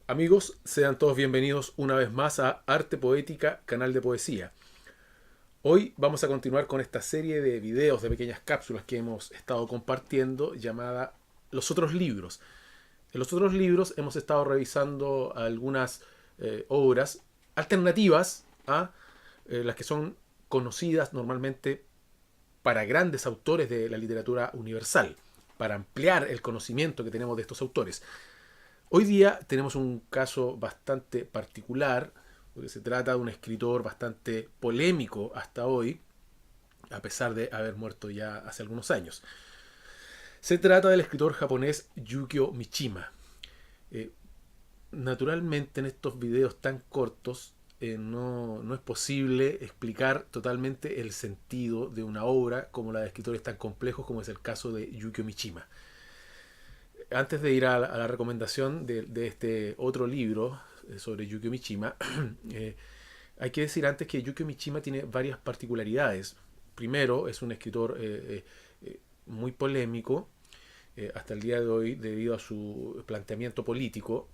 Amigos, sean todos bienvenidos una vez más a Arte Poética, canal de poesía. Hoy vamos a continuar con esta serie de videos, de pequeñas cápsulas que hemos estado compartiendo llamada Los otros libros. En los otros libros hemos estado revisando algunas obras alternativas a las que son conocidas normalmente para grandes autores de la literatura universal, para ampliar el conocimiento que tenemos de estos autores. Hoy día tenemos un caso bastante particular, porque se trata de un escritor bastante polémico hasta hoy, a pesar de haber muerto ya hace algunos años. Se trata del escritor japonés Yukio Mishima. Eh, Naturalmente en estos videos tan cortos no es posible explicar totalmente el sentido de una obra como la de escritores tan complejos como es el caso de Yukio Mishima. Antes de ir a la recomendación de este otro libro sobre Yukio Mishima, eh, hay que decir antes que Yukio Mishima tiene varias particularidades. Primero, es un escritor muy polémico hasta el día de hoy debido a su planteamiento político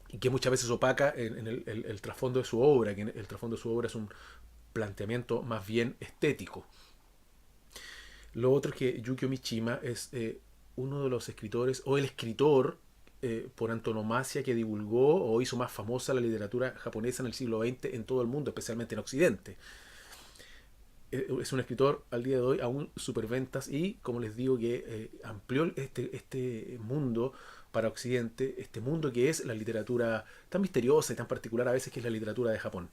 y que muchas veces opaca en el trasfondo de su obra, que el trasfondo de su obra es un planteamiento más bien estético. Lo otro es que Yukio Mishima es uno de los escritores, o el escritor por antonomasia que divulgó o hizo más famosa la literatura japonesa en el siglo XX en todo el mundo, especialmente en Occidente. Es un escritor al día de hoy aún superventas y, como les digo, que amplió este mundo para Occidente, este mundo que es la literatura tan misteriosa y tan particular a veces que es la literatura de Japón.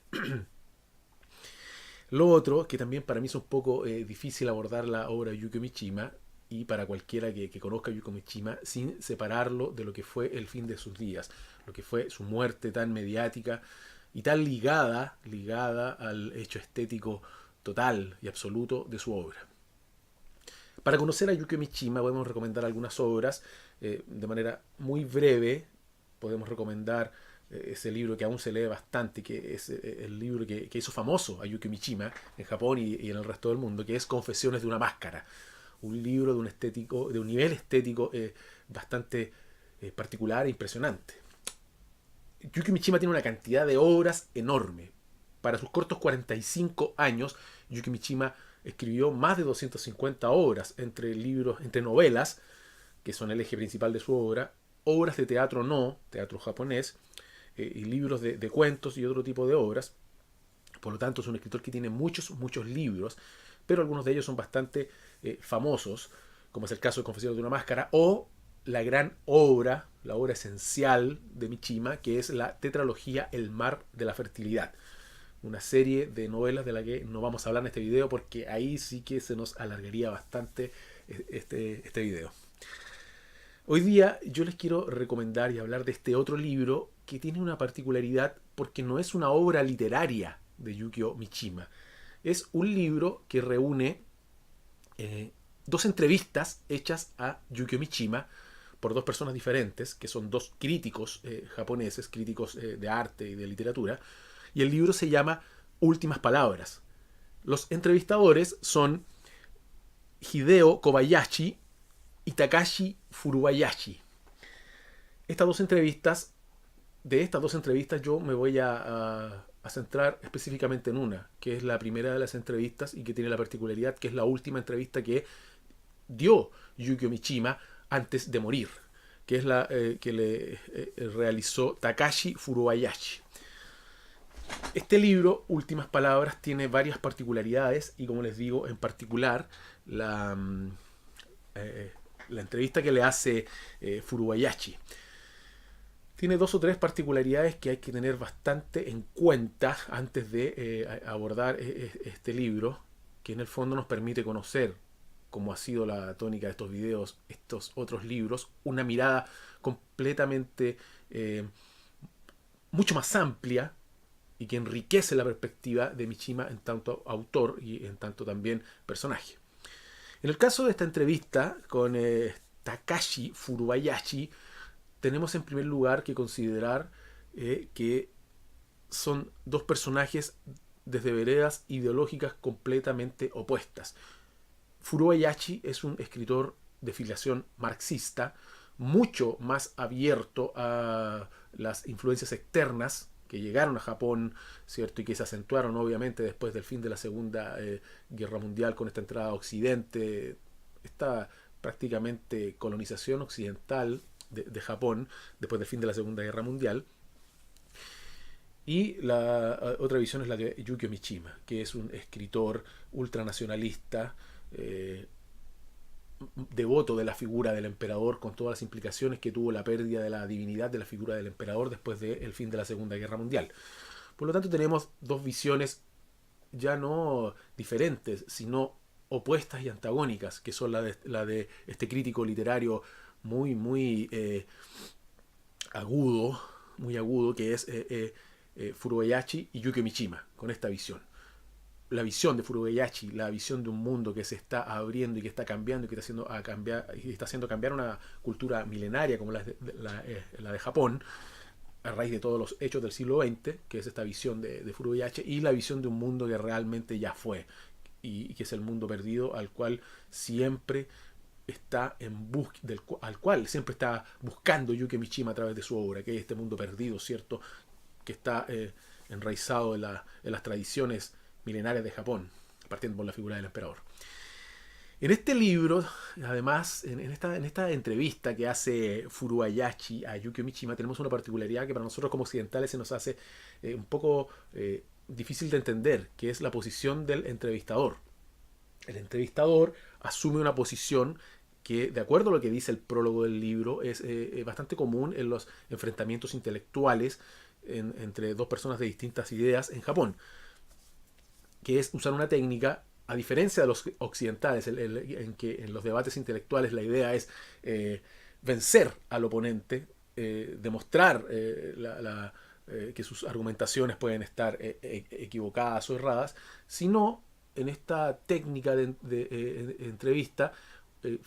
Lo otro, que también para mí es un poco difícil abordar la obra de Yukio Mishima, y para cualquiera que conozca a Yukio Mishima, sin separarlo de lo que fue el fin de sus días, lo que fue su muerte tan mediática y tan ligada al hecho estético total y absoluto de su obra. Para conocer a Yukio Mishima podemos recomendar algunas obras de manera muy breve. Podemos recomendar ese libro que aún se lee bastante, que es el libro que hizo famoso a Yukio Mishima en Japón y en el resto del mundo, que es Confesiones de una máscara. Un libro de un nivel estético bastante particular e impresionante. Yukio Mishima tiene una cantidad de obras enorme. Para sus cortos 45 años, Yukio Mishima escribió más de 250 obras, entre libros, entre novelas, que son el eje principal de su obra, obras de teatro no, teatro japonés, y libros de cuentos y otro tipo de obras. Por lo tanto, es un escritor que tiene muchos libros, pero algunos de ellos son bastante famosos, como es el caso de Confesiones de una máscara, o la gran obra, la obra esencial de Mishima, que es la tetralogía El mar de la fertilidad. Una serie de novelas de la que no vamos a hablar en este video porque ahí sí que se nos alargaría bastante este video. Hoy día yo les quiero recomendar y hablar de este otro libro que tiene una particularidad porque no es una obra literaria de Yukio Mishima. Es un libro que reúne dos entrevistas hechas a Yukio Mishima por dos personas diferentes, que son dos críticos japoneses, críticos de arte y de literatura, y el libro se llama Últimas Palabras. Los entrevistadores son Hideo Kobayashi y Takashi Furubayashi. Estas dos entrevistas, de estas dos entrevistas yo me voy a centrar específicamente en una, que es la primera de las entrevistas y que tiene la particularidad que es la última entrevista que dio Yukio Mishima antes de morir, que es la que le realizó Takashi Furubayashi. Este libro, Últimas Palabras, tiene varias particularidades y, como les digo, en particular eh, la entrevista que le hace Furubayashi tiene dos o tres particularidades que hay que tener bastante en cuenta antes de abordar este libro, que en el fondo nos permite conocer, como ha sido la tónica de estos videos, estos otros libros, una mirada completamente mucho más amplia y que enriquece la perspectiva de Mishima en tanto autor y en tanto también personaje. En el caso de esta entrevista con Takashi Furubayashi, tenemos en primer lugar que considerar que son dos personajes desde veredas ideológicas completamente opuestas. Furubayashi es un escritor de filiación marxista, mucho más abierto a las influencias externas que llegaron a Japón, ¿cierto? Y que se acentuaron obviamente después del fin de la Segunda Guerra Mundial con esta entrada a Occidente, esta prácticamente colonización occidental de Japón después del fin de la Segunda Guerra Mundial. Y la otra visión es la de Yukio Mishima, que es un escritor ultranacionalista, devoto de la figura del emperador, con todas las implicaciones que tuvo la pérdida de la divinidad de la figura del emperador después del fin de la Segunda Guerra Mundial. Por lo tanto, tenemos dos visiones ya no diferentes, sino opuestas y antagónicas, que son la de este crítico literario muy agudo, muy agudo, que es Furubayashi y Yukio Mishima, con esta visión. La visión de Furubayashi, la visión de un mundo que se está abriendo y que está cambiando y que está haciendo cambiar una cultura milenaria como la de Japón, a raíz de todos los hechos del siglo XX, que es esta visión de Furubayashi, y la visión de un mundo que realmente ya fue, y que es el mundo perdido al cual siempre está al cual siempre está buscando Yukio Mishima a través de su obra, que es este mundo perdido, ¿cierto? Que está enraizado en las tradiciones milenarias de Japón, partiendo por la figura del emperador. En este libro, además, en esta entrevista que hace Furubayashi a Yukio Mishima, tenemos una particularidad que para nosotros como occidentales se nos hace un poco difícil de entender, que es la posición del entrevistador. El entrevistador asume una posición que, de acuerdo a lo que dice el prólogo del libro, es bastante común en los enfrentamientos intelectuales entre dos personas de distintas ideas en Japón, que es usar una técnica, a diferencia de los occidentales, en que en los debates intelectuales la idea es vencer al oponente, demostrar que sus argumentaciones pueden estar equivocadas o erradas, sino en esta técnica de entrevista, eh,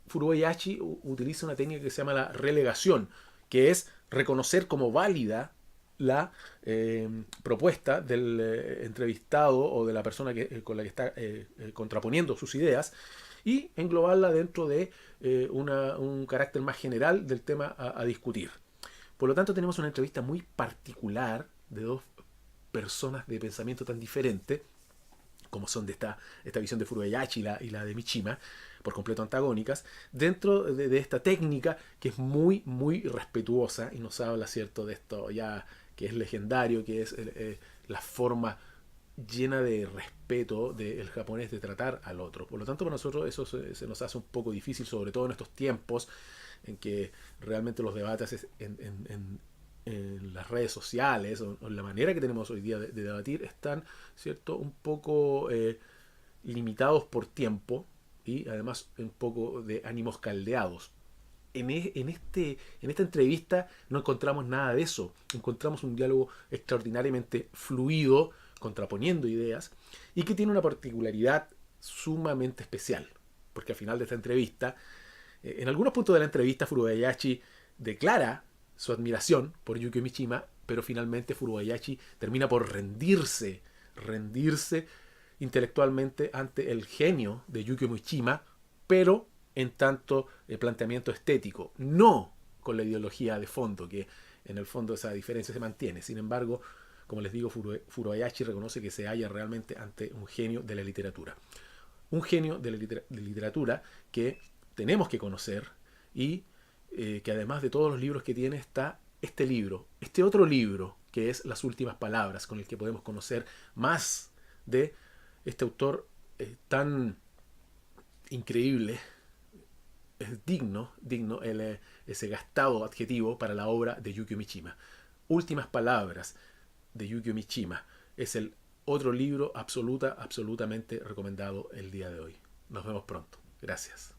Furubayashi utiliza una técnica que se llama la relegación, que es reconocer como válida la propuesta del entrevistado o de la persona con la que está contraponiendo sus ideas y englobarla dentro de un carácter más general del tema a discutir. Por lo tanto, tenemos una entrevista muy particular de dos personas de pensamiento tan diferente como son de esta visión de Furubayashi y la de Mishima, por completo antagónicas, dentro de esta técnica que es muy respetuosa y nos habla, ¿cierto?, de esto ya que es legendario, que es la forma llena de respeto del japonés de tratar al otro. Por lo tanto, para nosotros eso se nos hace un poco difícil, sobre todo en estos tiempos en que realmente los debates en las redes sociales o en la manera que tenemos hoy día de debatir están, ¿cierto?, un poco limitados por tiempo y además un poco de ánimos caldeados. En esta entrevista no encontramos nada de eso. Encontramos un diálogo extraordinariamente fluido, contraponiendo ideas, y que tiene una particularidad sumamente especial. Porque al final de esta entrevista, en algunos puntos de la entrevista, Furubayashi declara su admiración por Yukio Mishima, pero finalmente Furubayashi termina por rendirse intelectualmente ante el genio de Yukio Mishima, pero en tanto planteamiento estético, no con la ideología de fondo, que en el fondo esa diferencia se mantiene. Sin embargo, como les digo, Furubayashi reconoce que se halla realmente ante un genio de la literatura. Un genio de la literatura que tenemos que conocer y que además de todos los libros que tiene está este libro, este otro libro que es Las últimas palabras, con el que podemos conocer más de este autor tan increíble. Es digno ese gastado adjetivo para la obra de Yukio Mishima. Últimas palabras de Yukio Mishima es el otro libro absolutamente recomendado el día de hoy. Nos vemos pronto. Gracias.